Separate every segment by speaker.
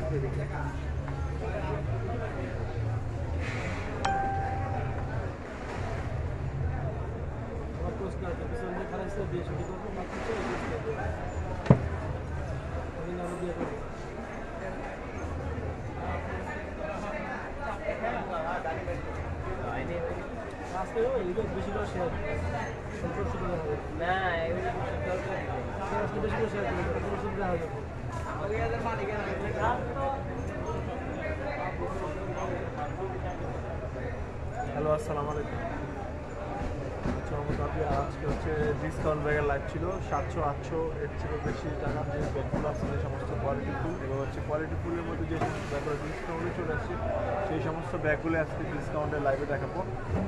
Speaker 1: বেশি করে শেয়ার না বেশি করে শেয়ার করবে সুবিধা হবে।
Speaker 2: হ্যালো, আসসালামু আলাইকুম। আজকে হচ্ছে ডিসকাউন্ট ব্যাগের লাইভ ছিল 700, 800 এর থেকে বেশি টাকার যে ব্যাগগুলো আছে সেই সমস্ত কোয়ালিটি ফুল এবং হচ্ছে কোয়ালিটি ফুলের মধ্যে যে সমস্ত ব্যাগগুলো ডিসকাউন্টে চলে আসছে সেই সমস্ত ব্যাগগুলো আজকে ডিসকাউন্টের লাইভে দেখাবো।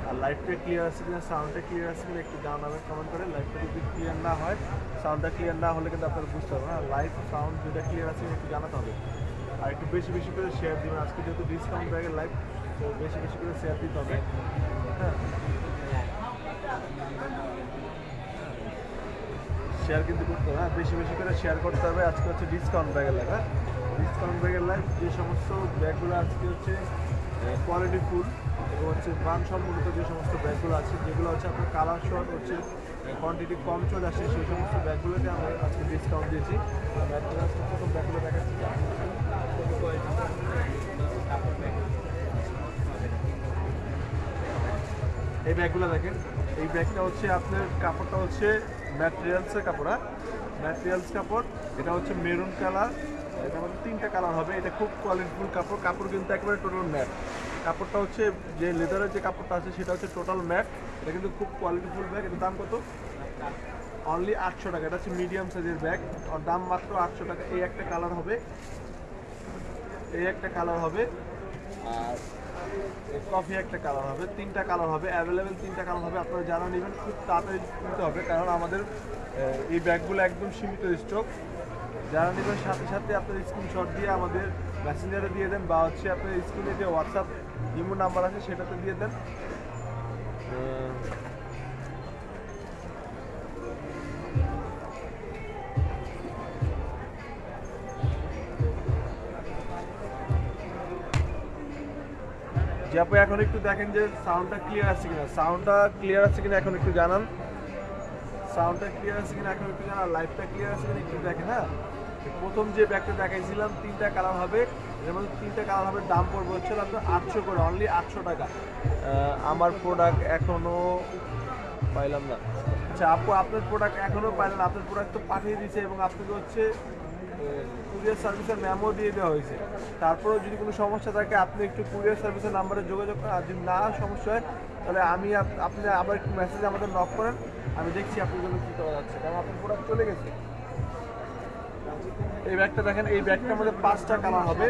Speaker 2: আর লাইভটা ক্লিয়ার আছে কিনা, সাউন্ডটা ক্লিয়ার আছে কিনা একটু জানাবেন কমেন্ট করে। লাইভটা যদি ক্লিয়ার না হয়, সাউন্ডটা ক্লিয়ার না হলে কিন্তু আপনারা বুঝতে পারবেন। আর লাইভ সাউন্ড যেটা ক্লিয়ার আছে একটু জানাতে হবে। আর একটু বেশি বেশি করে শেয়ার দিবেন। আজকে যেহেতু ডিসকাউন্ট ব্যাগের লাইভ, তো বেশি বেশি করে শেয়ার দিতে হবে। হ্যাঁ, শেয়ার কিন্তু করতে হবে। হ্যাঁ, বেশি বেশি করে শেয়ার করতে হবে। আজকে হচ্ছে ডিসকাউন্ট ব্যাগের লাইভ। হ্যাঁ, ডিসকাউন্ট ব্যাগের লাইভ যে সমস্ত ব্যাগগুলো আজকে হচ্ছে কোয়ালিটি ফুল এবং হচ্ছে মানসম্মত যে সমস্ত ব্যাগগুলো আছে, যেগুলো হচ্ছে আপনার কালার শর্ট হচ্ছে কোয়ান্টিটি কম চলে আসে, সেই সমস্ত ব্যাগগুলোকে আমরা আজকে ডিসকাউন্ট দিয়েছি। প্রথম ব্যাগগুলো দেখাচ্ছি। এই ব্যাগগুলো দেখেন, এই ব্যাগটা হচ্ছে আপনার কাপড়টা হচ্ছে ম্যাটেরিয়ালসের কাপড়। হ্যাঁ, ম্যাটেরিয়ালস কাপড়। এটা হচ্ছে মেরুন কালার। এটা আমাদের 3টা কালার হবে। এটা খুব কোয়ালিটিফুল কাপড়। কাপড় কিন্তু একেবারে টোটাল ম্যাট। কাপড়টা হচ্ছে যে লেদারের যে কাপড়টা আছে সেটা হচ্ছে টোটাল ম্যাট। এটা কিন্তু খুব কোয়ালিটিফুল ব্যাগ। এটার দাম কত? অনলি 800 টাকা। এটা হচ্ছে মিডিয়াম সাইজের ব্যাগ। আর দাম মাত্র 800 টাকা। এই একটা কালার হবে, এই একটা কালার হবে, আর কফি একটা কালার হবে। 3টা কালার হবে অ্যাভেলেবেল। 3টা কালার হবে। আপনারা যারা নেবেন খুব তাড়াতাড়ি নিতে হবে, কারণ আমাদের এই ব্যাগগুলো একদম সীমিত স্টক। যারা নেবেন সাথে সাথে আপনার স্ক্রিনশট দিয়ে আমাদের মেসেঞ্জারে দিয়ে দেন, বা হচ্ছে আপনার স্ক্রিনে যে হোয়াটসঅ্যাপ ইমো নাম্বার আছে সেটাতে দিয়ে দেন। যে আপনি এখন একটু দেখেন যে সাউন্ডটা ক্লিয়ার আছে কিনা, সাউন্ডটা ক্লিয়ার আছে কিনা এখন একটু জানান। সাউন্ডটা ক্লিয়ার আছে কিনা এখন একটু জানান। লাইভটা ক্লিয়ার আছে কিনা একটু দেখেন। হ্যাঁ, প্রথম যে ব্যাগটা দেখাইছিলাম 3টা কালার হবে, এর মধ্যে 3টা কালার হবে। দাম পড়বে হচ্ছে আপনার 800 করে, অনলি 800 টাকা। আমার প্রোডাক্ট এখনও পাইলাম না। আচ্ছা আপু, আপনার প্রোডাক্ট এখনও পাইলেন না? আপনার প্রোডাক্ট তো পাঠিয়ে দিয়েছে এবং আপনাকে হচ্ছে কুরিয়ার সার্ভিসের মেমো দিয়ে দেওয়া হয়েছে। তারপরেও যদি কোনো সমস্যা থাকে আপনি একটু কুরিয়ার সার্ভিসের নাম্বারে যোগাযোগ করেন। আর যদি না সমস্যা হয় তাহলে আপনি আবার একটু মেসেজে আমাদের নক করেন, আমি দেখছি আপনার জন্য কী করা যাচ্ছে, কারণ আপনার প্রোডাক্ট চলে গেছে। এই ব্যাগটা দেখেন, এই ব্যাগটার মধ্যে 5টা কালার হবে।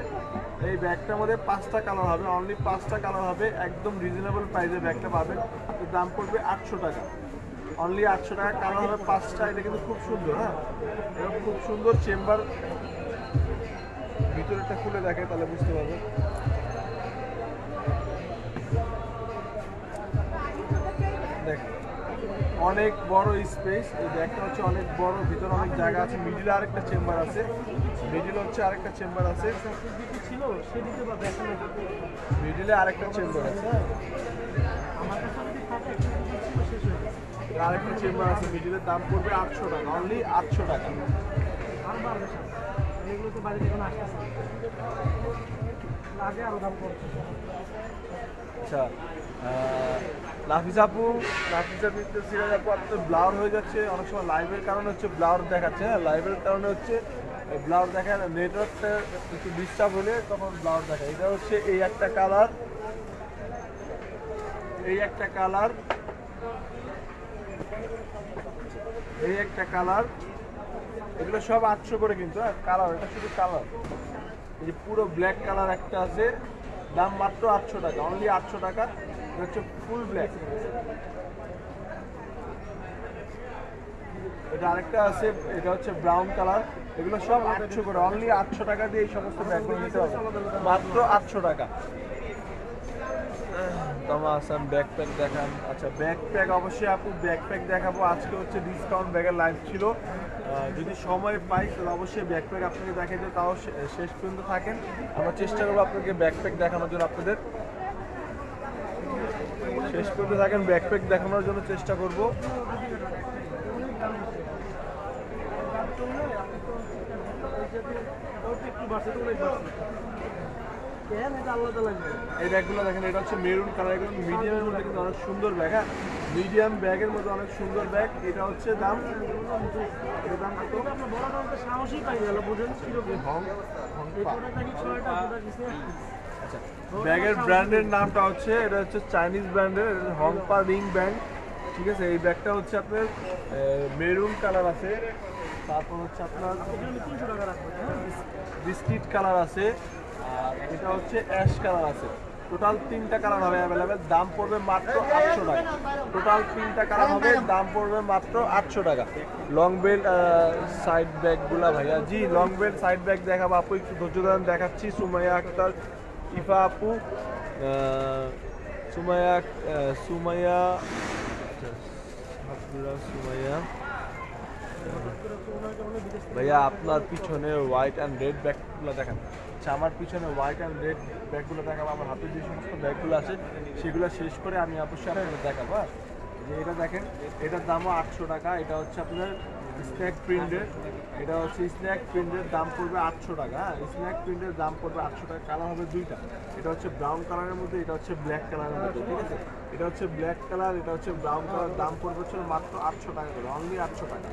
Speaker 2: এই ব্যাগটার মধ্যে 5টা কালার হবে, অনলি 5টা কালার হবে। একদম রিজনেবল প্রাইসে ব্যাগটা পাবেন। এর দাম পড়বে 800 টাকা, অনলি 800 টাকা। কালার হবে 5টা। এটা কিন্তু খুব সুন্দর। হ্যাঁ, এটা খুব সুন্দর চেম্বার। ভিতরেরটা খুলে দেখে তাহলে বুঝতে পারবেন। দেখ, অনেক বড় স্পেস। এই ব্যাগটা হচ্ছে অনেক বড়, ভিতরে অনেক জায়গা আছে। মিডিলে আরেকটা চেম্বার আছে, মিডিলে হচ্ছে আরেকটা চেম্বার আছে,
Speaker 1: ছিল সেদিকে বা দেখানো
Speaker 2: মিডিলে আরেকটা চেম্বার আছে। হ্যাঁ,
Speaker 1: আমার কাছে যদি থাকে ছিল শেষ হয়ে গেছে।
Speaker 2: আরেকটা চেম্বার আছে। মিডিলের দাম পড়বে 800 টাকা, অনলি 800 টাকা।
Speaker 1: আর বাড়বে সামনে, এগুলো তো বাড়িতে এখন আসতেছে, আগে আরো দাম পড়ছে।
Speaker 2: আচ্ছা, নাফিস আপু, সিরাজ আপু, আপনার ব্লাউর হয়ে যাচ্ছে অনেক সময় লাইভের কারণে হচ্ছে ব্লাউর দেখাচ্ছে। হ্যাঁ, লাইভের কারণে হচ্ছে ব্লাউর দেখায় না, নেটওয়ার্কটা একটু ডিস্টার্ব হলে তখন ব্লাউর দেখায়। এটা হচ্ছে এই একটা কালার, এই একটা কালার, এই একটা কালার। এগুলো সব 800 করে কিন্তু। হ্যাঁ, কালার, এটা শুধু কালার। এই যে পুরো ব্ল্যাক কালার একটা আছে, দাম মাত্র 800 টাকা, অনলি 800 টাকা। এটা হচ্ছে ফুল ব্ল্যাক। এটা আরেকটা আছে, এটা হচ্ছে ব্রাউন কালার। এগুলো সব 800 করে, অনলি 800 টাকা দিয়ে এই সমস্ত ব্যাগগুলো নিতে হবে, মাত্র 800 টাকা। তমা আসান ব্যাকপ্যাক দেখান। আচ্ছা, ব্যাকপ্যাক অবশ্যই আপু ব্যাকপ্যাক দেখাবো। আজকে হচ্ছে ডিসকাউন্ট ব্যাগের লাইভ ছিল। যদি সময় পাই তাহলে অবশ্যই ব্যাকপ্যাক আপনাকে দেখাই দেবো, তাও শেষ পর্যন্ত থাকেন। আমরা চেষ্টা করবো আপনাকে ব্যাকপ্যাক দেখানোর জন্য, আপনাদের শেষ পর্যন্ত থাকেন, ব্যাকপ্যাক দেখানোর জন্য চেষ্টা করব। এই ব্যাগগুলো দেখেন, এটা হচ্ছে মেরুন কালার, এগুলো মিডিয়ামের মধ্যে কিন্তু অনেক সুন্দর ব্যাগ। হ্যাঁ, মিডিয়াম ব্যাগের মধ্যে অনেক সুন্দর ব্যাগ। এটা হচ্ছে দাম, এটার দাম কত?
Speaker 1: সাহসই পাই গেল বোঝেন
Speaker 2: আচ্ছা, ব্যাগের ব্র্যান্ডের নামটা হচ্ছে, এটা হচ্ছে চাইনিজ ব্র্যান্ডের হংপা রিং ব্যাগ। ঠিক আছে, এই ব্যাগটা হচ্ছে আপনার মেরুন কালার আছে, তারপর হচ্ছে আপনার
Speaker 1: 300 টাকা রাখবো।
Speaker 2: বিস্কিট কালার আছে, আর এটা হচ্ছে অ্যাশ কালার আছে। টোটাল 3টা কালার হবে অ্যাভেলেবেল, দাম পড়বে মাত্র 800 টাকা। টোটাল 3টা কালার হবে, দাম পড়বে মাত্র 800 টাকা। লং বেল্ট সাইড ব্যাগগুলা ভাইয়া, জি লং বেল্ট সাইড ব্যাগ দেখাবো আপু, একটু ধৈর্য ধরেন, দেখাচ্ছি। সুমাইয়া আক্তার, ইফা আপু, সুমাইয়া সুমাইয়া সুমাইয়া ভাইয়া, আপনার পিছনে হোয়াইট অ্যান্ড রেড ব্যাগগুলো দেখান। আচ্ছা, আমার পিছনে হোয়াইট অ্যান্ড রেড ব্যাগগুলো দেখাবো। আমার হাতে যে সমস্ত ব্যাগগুলো আছে সেগুলো শেষ করে আমি অবশ্যই আপনাদের দেখাবো। যে এটা দেখেন, এটার দামও 800 টাকা। এটা হচ্ছে আপনার স্ন্যাক প্রিন্টের, এটা হচ্ছে স্ন্যাক প্রিন্টের, দাম পড়বে 800 টাকা। হ্যাঁ, স্ন্যাক প্রিন্টের দাম পড়বে 800 টাকা। কালার হবে দুইটা, এটা হচ্ছে ব্রাউন কালারের মধ্যে, এটা হচ্ছে ব্ল্যাক কালারের মধ্যে। ঠিক আছে, এটা হচ্ছে ব্ল্যাক কালার, এটা হচ্ছে ব্রাউন কালার, দাম পড়বে হচ্ছে মাত্র 800 টাকা করে, অনলি 800 টাকা।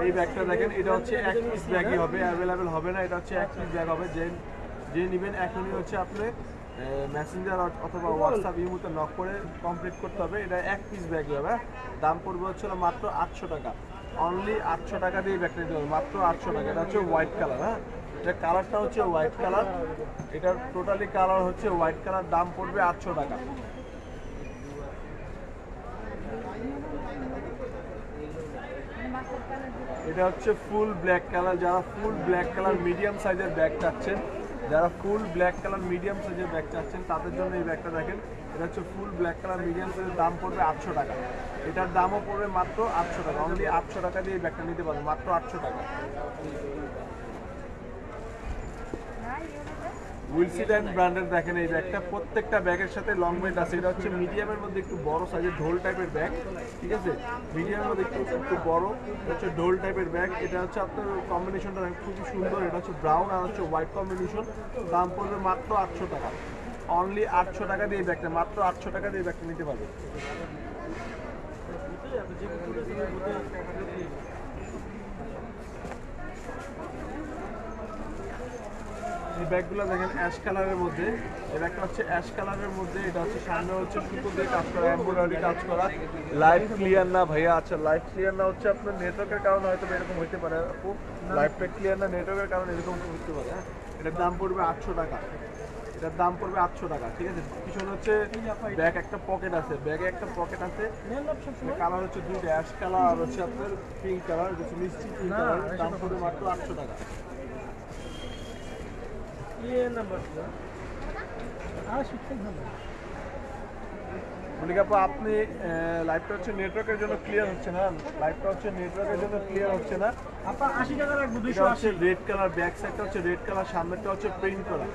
Speaker 2: এই ব্যাগটা দেখেন, এটা হচ্ছে এক পিস ব্যাগই হবে, অ্যাভেলেবেল হবে না। এটা হচ্ছে এক পিস ব্যাগ হবে, যে নেবেন এখনই হচ্ছে আপনি মেসেঞ্জার অথবা হোয়াটসঅ্যাপ ইমোতে নক করে কমপ্লিট করতে হবে। এটা এক পিস ব্যাগই হবে, দাম পড়বে হচ্ছে মাত্র 800 টাকা। অনলি 800 টাকা দিয়ে ব্যাগটা নিতে হবে, মাত্র 800 টাকা। এটা হচ্ছে হোয়াইট কালার। হ্যাঁ, এটা কালারটা হচ্ছে হোয়াইট কালার, এটার টোটালি কালার হচ্ছে হোয়াইট কালার, দাম পড়বে 800 টাকা। এটা হচ্ছে ফুল ব্ল্যাক কালার, যারা ফুল ব্ল্যাক কালার মিডিয়াম সাইজের ব্যাগ চাচ্ছেন, যারা ফুল ব্ল্যাক কালার মিডিয়াম সাইজের ব্যাগ চাচ্ছেন তাদের জন্য এই ব্যাগটা দেখেন। এটা হচ্ছে ফুল ব্ল্যাক কালার মিডিয়াম সাইজের, দাম পড়বে 800 টাকা। এটার দামও পড়বে মাত্র 800 টাকা। অনলি 800 টাকা দিয়ে এই ব্যাগটা নিতে পারবেন, মাত্র 800 টাকা। উইলসিডেন ব্র্যান্ডের দেখেন এই ব্যাগটা, প্রত্যেকটা ব্যাগের সাথে লং বেল্ট আছে। এটা হচ্ছে মিডিয়ামের মধ্যে একটু বড় সাইজের ঢোল টাইপের ব্যাগ। ঠিক আছে, মিডিয়ামের মধ্যে একটু বড়, এটা হচ্ছে ঢোল টাইপের ব্যাগ। এটা হচ্ছে আপনার কম্বিনেশনটা খুবই সুন্দর, এটা হচ্ছে ব্রাউন আর হচ্ছে হোয়াইট কম্বিনেশন, দাম পড়বে মাত্র 800 টাকা। অনলি 800 টাকা দিয়ে এই ব্যাগটা, মাত্র 800 টাকা দিয়ে এই ব্যাগটা নিতে পারবে। এই ব্যাগগুলো দেখেন অ্যাশ কালারের মধ্যে, এই ব্যাগটা হচ্ছে অ্যাশ কালারের মধ্যে। এটা হচ্ছে সামনে হচ্ছে সুতো দিয়ে কাজ করা, এমব্রয়ডারি কাজ করা। লাইট ক্লিয়ার না ভাইয়া, আচ্ছা লাইট ক্লিয়ার না হচ্ছে আপনার নেটওয়ার্কের কারণে হয়তো এরকম হতে পারে আপু। লাইটটা ক্লিয়ার না, নেটওয়ার্কের কারণে এরকম হতে পারে। হ্যাঁ, এটার দাম পড়বে 800 টাকা। এটার দাম পড়বে 800 টাকা। ঠিক আছে, পিছনে হচ্ছে ব্যাগ একটা পকেট আছে, ব্যাগে একটা পকেট আছে। কালার হচ্ছে দুইটা, অ্যাশ কালার আর হচ্ছে আপনার পিঙ্ক কালার, হচ্ছে মিষ্টি পিঙ্ক কালার, দাম পড়বে মাত্র 800 টাকা। আপনি লাইভটা হচ্ছে নেটওয়ার্কের জন্য ক্লিয়ার হচ্ছে না, লাইভটা হচ্ছে নেটওয়ার্কের জন্য ক্লিয়ার হচ্ছে না।
Speaker 1: আপা 80 টাকা রাখবো,
Speaker 2: এটা হচ্ছে রেড কালার, ব্যাক সাইডটা হচ্ছে রেড কালার, সামনেরটা হচ্ছে প্রিন্ট করা,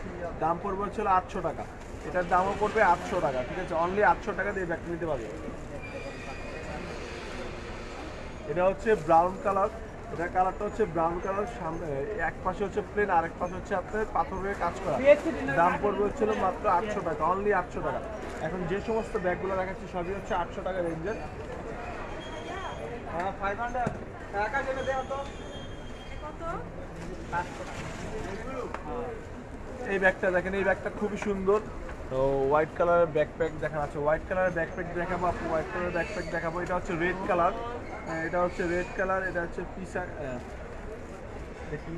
Speaker 2: দাম পড়বে হচ্ছে 800 টাকা। এটার দামও পড়বে 800 টাকা। ঠিক আছে, অনলি 800 টাকা দিয়ে ব্যাগটা নিতে পারবে। এটা হচ্ছে ব্রাউন কালার, এটা কালারটা হচ্ছে ব্রাউন কালার, সামনে এক পাশে হচ্ছে প্লেন, আরেক পাশে হচ্ছে আপনার পাথরের কাজ করা, দাম পড়বে হচ্ছিল মাত্র 800 টাকা, অনলি 800 টাকা। এখন যে সমস্ত ব্যাগগুলো দেখাচ্ছি সবই হচ্ছে 800 টাকা রেঞ্জের। এই ব্যাগটা দেখেন, এই ব্যাগটা খুবই সুন্দর, তো হোয়াইট কালারের ব্যাকপ্যাক দেখানো আছে, হোয়াইট কালারের ব্যাকপ্যাক দেখাবো আপু, হোয়াইট কালারের ব্যাকপ্যাক দেখাবো। এটা হচ্ছে রেড কালার, এটা হচ্ছে রেড কালার, এটা হচ্ছে পিসা দেখি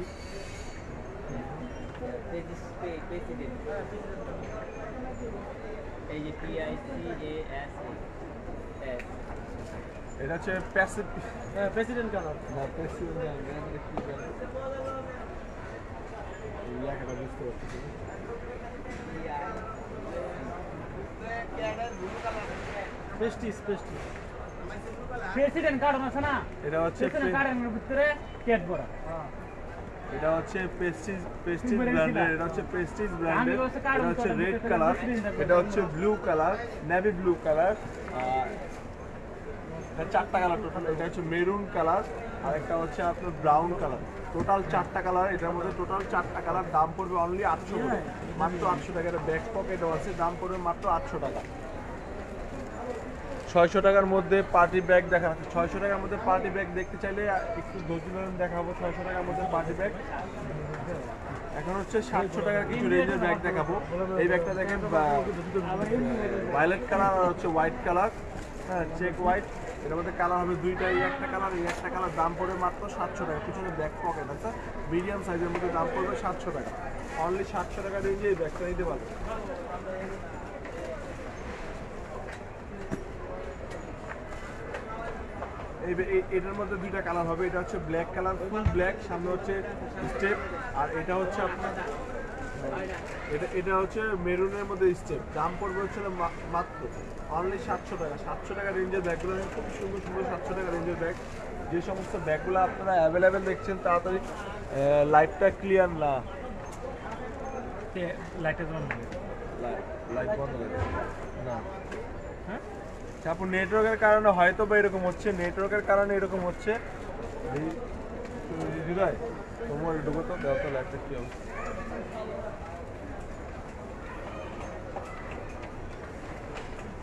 Speaker 2: এটা হচ্ছে
Speaker 1: প্রেসিডেন্ট কালার,
Speaker 2: না প্রেসিডেন্ট লেখাটা বুঝতে পারছি।
Speaker 1: পেস্টিস পেস্টিস প্রেসিডেন্ট কার্টন আছে না,
Speaker 2: এটা হচ্ছে
Speaker 1: প্রেসিডেন্ট কার্টনের ভিতরে কেট ভরা।
Speaker 2: এটা হচ্ছে প্রেস্টিজ ব্র্যান্ডের, এটা হচ্ছে প্রেস্টিজ ব্র্যান্ডের, এটা হচ্ছে রেড কালার, এটা হচ্ছে blue colour, navy blue colour, এটা চারটা কালার টোটাল। এটা হচ্ছে মেরুন কালার, আর একটা হচ্ছে আপনার ব্রাউন কালার। টোটাল চারটা কালার, এটার মধ্যে টোটাল চারটা কালার। দাম পড়বে অনলি 800 করে, মাত্র 800 টাকা। এটা ব্যাক পকেটও আছে, দাম পড়বে মাত্র 800 টাকা। 600 টাকার মধ্যে পার্টি ব্যাগ দেখানো আছে। 600 টাকার মধ্যে পার্টি ব্যাগ দেখতে চাইলে একটু ধৈর্য দেখাবো। 600 টাকার মধ্যে পার্টি ব্যাগ। এখন হচ্ছে 700 টাকার কিছু রেঞ্জের ব্যাগ দেখাবো। এই ব্যাগটা দেখেন ভায়োলেট কালার আর হচ্ছে হোয়াইট কালার, হ্যাঁ চেক হোয়াইট। এটার মধ্যে কালার হবে দুইটা, এই একটা কালার, এই একটা কালার। দাম পড়বে মাত্র 700 টাকা। পিছনে ব্যাক পকেট আছে, মিডিয়াম সাইজের মধ্যে দাম পড়বে 700 টাকা। অনলি 700 টাকা রেঞ্জে এই ব্যাগটা নিতে পারবে। এটার মধ্যে দুইটা কালার হবে। এটা হচ্ছে ব্ল্যাক কালার, ফুল ব্ল্যাক, সামনে হচ্ছে স্টেপ। আর এটা হচ্ছে আপনার এটা হচ্ছে মেরুনের মধ্যে স্টেপ। দাম পড়বে হচ্ছে মাত্র অনলি 700 টাকা। 700 টাকা রেঞ্জের ব্যাগগুলো খুব সুন্দর সুন্দর 700 টাকা রেঞ্জের ব্যাগ। যে সমস্ত ব্যাগগুলো আপনারা অ্যাভেলেবেল দেখছেন, তাড়াতাড়ি লাইটটা ক্লিয়ার না,
Speaker 1: লাইটের জন্য
Speaker 2: লাইট বন্ধ না। হ্যাঁ তারপর নেটওয়ার্কের কারণে হয়তো বা এরকম হচ্ছে, নেটওয়ার্কের কারণে এরকম হচ্ছে। হৃদয় তোমার ঢুকো তো, দেওয়া তো লাইটটা কি অবস্থা।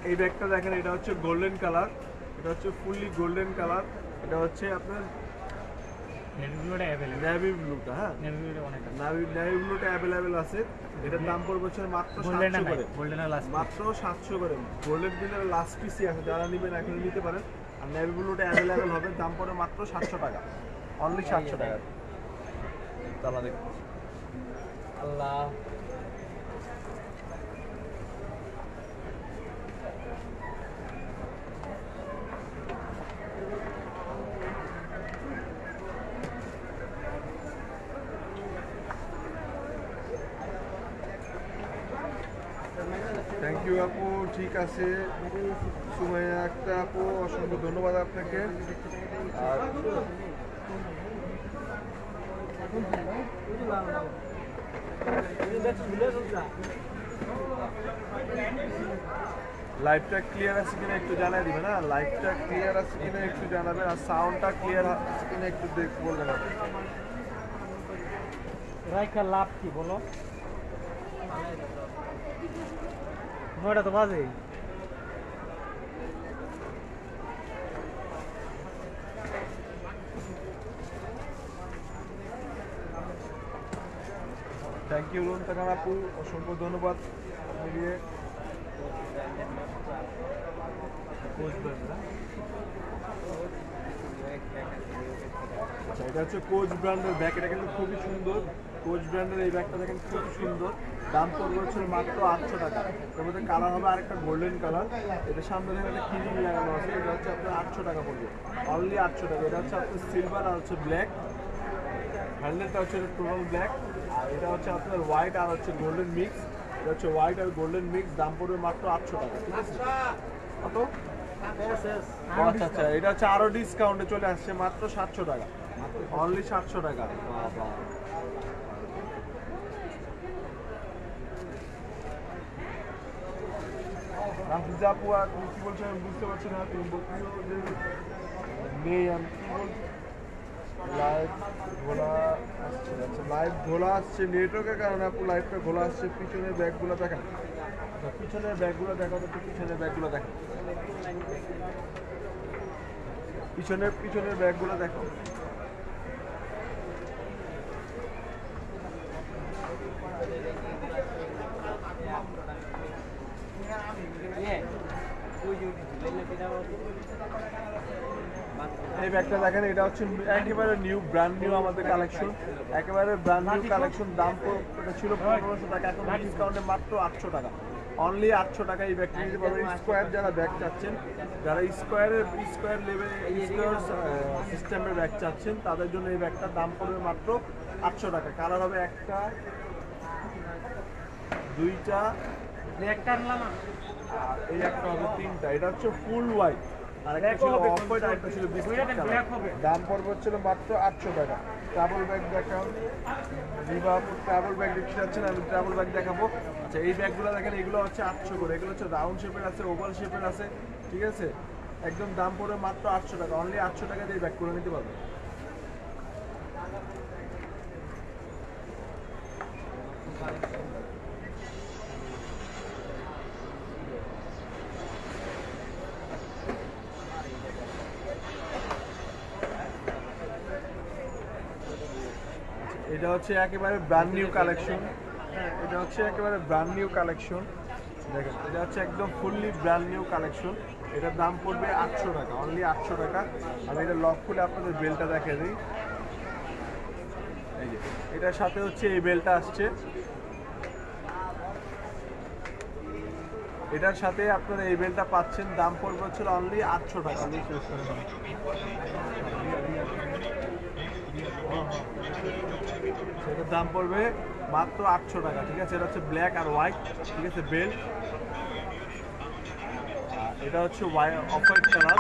Speaker 2: এই ব্যাগটা দেখেন, এটা হচ্ছে গোল্ডেন কালার, এটা হচ্ছে ফুললি গোল্ডেন কালার। এটা হচ্ছে আপনার নেভি ব্লুটা, হ্যাঁ নেভি ব্লুটা অ্যাভেলেবেল আছে। এটার দাম পড়বে হচ্ছে মাত্র 700 করে, মাত্র 700 করে। গোল্ডেন বিলের লাস্ট পিসই আছে, যারা নেবেন এখন নিতে পারেন। আর নেভি ব্লুটা অ্যাভেলেবেল হবে, দাম পড়বে মাত্র 700 টাকা, অনলি 700 টাকা। তাহলে দেখুন আল্লাহ থ্যাংক ইউ আপু, ঠিক আছে। সুমাইয়া একটা আপু, অসংখ্য ধন্যবাদ আপনাকে। আর লাইভটা ক্লিয়ার আছে কিনা একটু জানাই দিবেন। না লাইভটা ক্লিয়ার আছে কিনা একটু জানাবেন, আর সাউন্ডটা ক্লিয়ার আছে কিনা একটু বলবেন।
Speaker 1: রাইকা লাভ কি বলো? 9টা তো বাজে।
Speaker 2: থ্যাংক ইউ লোন টাকা আপু, অসংখ্য ধন্যবাদ। আচ্ছা, এটা হচ্ছে কোচ ব্র্যান্ডের ব্যাগ। এটা কিন্তু খুবই সুন্দর। কোচ ব্র্যান্ডের এই ব্যাগটা দেখেন খুবই সুন্দর। দাম পড়বে হচ্ছে মাত্র 800 টাকা। এর মধ্যে কালার হবে আরেকটা গোল্ডেন কালার। এটা সামনে দেখেন একটা কিরিং লাগানো আছে। এটা হচ্ছে আপনার 800 টাকা পড়বে, অনলি 800 টাকা। এটা হচ্ছে আপনার সিলভার আর হচ্ছে ব্ল্যাক। হ্যান্ডেলটা হচ্ছে টোটাল ব্ল্যাক। আর এটা হচ্ছে আপনার হোয়াইট আর হচ্ছে গোল্ডেন মিক্স। এটা হচ্ছে হোয়াইট আর গোল্ডেন মিক্স। দাম পড়বে মাত্র 800 টাকা। ঠিক আছে? কত? আচ্ছা আচ্ছা, এটা হচ্ছে আরো ডিসকাউন্টে চলে আসছে, মাত্র 700 টাকা, অনলি 700 টাকা। রাফিজা আপু, তুমি কি বলছো আমি বুঝতে পারছি না। তুমি বলছো যে নেই, আমি কি বলছি। লাইভ ঘোলা আসছে, আচ্ছা লাইভ ঘোলা আসছে নেটওয়ার্কের কারণে আপু, লাইভটা ঘোলা আসছে। পিছনের ব্যাগগুলো দেখেন, পিছনের ব্যাগগুলো দেখো তো, পিছনের ব্যাগগুলো দেখো, পিছনের ব্যাগগুলো দেখো। এই ব্যাগটা দেখেন, এটা হচ্ছে একেবারে নিউ, ব্র্যান্ড নিউ আমাদের কালেকশন, একেবারে ব্র্যান্ড নিউ কালেকশন। দাম এটা ছিল 1500 টাকা, এখন ডিসকাউন্টে মাত্র 800 টাকা, অনলি 800 টাকা। এই ব্যাগটা নিতে পারবেন। স্কোয়ার যারা ব্যাগ চাচ্ছেন, যারা স্কোয়ার লেভেল স্কোয়ার সিস্টেমের ব্যাগ চাচ্ছেন, তাদের জন্য এই ব্যাগটার দাম পড়বে মাত্র 800 টাকা। কালার হবে একটা, দুইটা,
Speaker 1: ব্ল্যাকটা আনলাম না।
Speaker 2: আর এই একটা হবে তিনটা। এটা হচ্ছে ফুল হোয়াইট, আর একটা
Speaker 1: Black
Speaker 2: ছিল
Speaker 1: হবে,
Speaker 2: অফ হোয়াইট, আর একটা ছিল বিস্কিট
Speaker 1: দুইটাতে
Speaker 2: কালার।
Speaker 1: black হবে।
Speaker 2: দাম পড়বে হচ্ছিল মাত্র 800 টাকা। ট্রাভেল ব্যাগ দেখাও, রিভার ট্রাভেল ব্যাগ দেখতে যাচ্ছেন, আমি ট্রাভেল ব্যাগ দেখাবো। আচ্ছা এই ব্যাগগুলো দেখেন, এগুলো হচ্ছে 800 করে। এগুলো হচ্ছে রাউন্ড শেপের আছে, ওভাল শেপের আছে, ঠিক আছে। একদম দাম পড়বে মাত্র 800 টাকা। অনলি 800 টাকা দিয়ে ব্যাগ করে নিতে পারবেন। এটা হচ্ছে একেবারে ব্র্যান্ড নিউ কালেকশন। এটা হচ্ছে একেবারে ব্র্যান্ড নিউ কালেকশন। দেখেন এটা হচ্ছে একদম ফুললি ব্র্যান্ড নিউ কালেকশন। এটার দাম পড়বে 800 টাকা, অনলি 800 টাকা। আমি এটা লক খুলে আপনাদের বেলটা দেখিয়ে দিই। এই যে এটার সাথে হচ্ছে এই বেলটা আসছে, এটার সাথে আপনারা এই বেলটা পাচ্ছেন। দাম পড়বে হচ্ছে অনলি 800 টাকা। সেটার দাম পড়বে মাত্র 800 টাকা, ঠিক আছে। এটা হচ্ছে ব্ল্যাক আর হোয়াইট, ঠিক আছে, বেল্ট। এটা হচ্ছে অফ হোয়াইট কালার।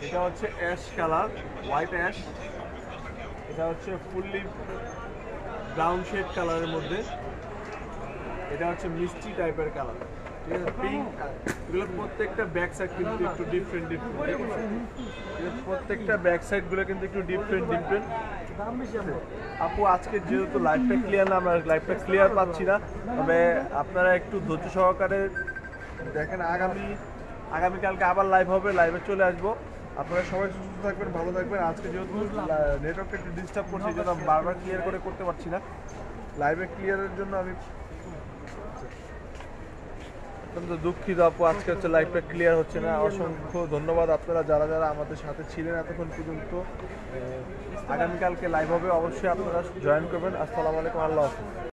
Speaker 2: এটা হচ্ছে অ্যাশ কালার, হোয়াইট অ্যাশ। এটা হচ্ছে ফুললি ব্রাউন শেড কালারের মধ্যে। এটা হচ্ছে মিষ্টি টাইপের কালার, ঠিক আছে, পিঙ্ক। এগুলো প্রত্যেকটা ব্যাক সাইড কিন্তু একটু ডিফারেন্ট, প্রত্যেকটা ব্যাক সাইডগুলো কিন্তু একটু ডিফারেন্ট।
Speaker 1: দাম বেশি আমরা।
Speaker 2: আপু আজকে যেহেতু লাইভটা ক্লিয়ার না, আমরা লাইভটা ক্লিয়ার পাচ্ছি না, তবে আপনারা একটু ধৈর্য সহকারে দেখেন। আগামীকালকে আবার লাইভ হবে, লাইভে চলে আসবো। আপনারা সবাই সুস্থ থাকবেন, ভালো থাকবেন। আজকে যেহেতু নেটওয়ার্কটা একটু ডিস্টার্ব করছে, এই জন্য আমি বারবার ক্লিয়ার করতে পারছি না। লাইভে ক্লিয়ারের জন্য আমি অত্যন্ত দুঃখিত আপু, আজকে হচ্ছে লাইভটা ক্লিয়ার হচ্ছে না। অসংখ্য ধন্যবাদ আপনারা যারা যারা আমাদের সাথে ছিলেন এতক্ষণ পর্যন্ত। আগামীকালকে লাইভ হবে, অবশ্যই আপনারা জয়েন করবেন। আসসালামু আলাইকুম, আল্লাহ হাফেজ।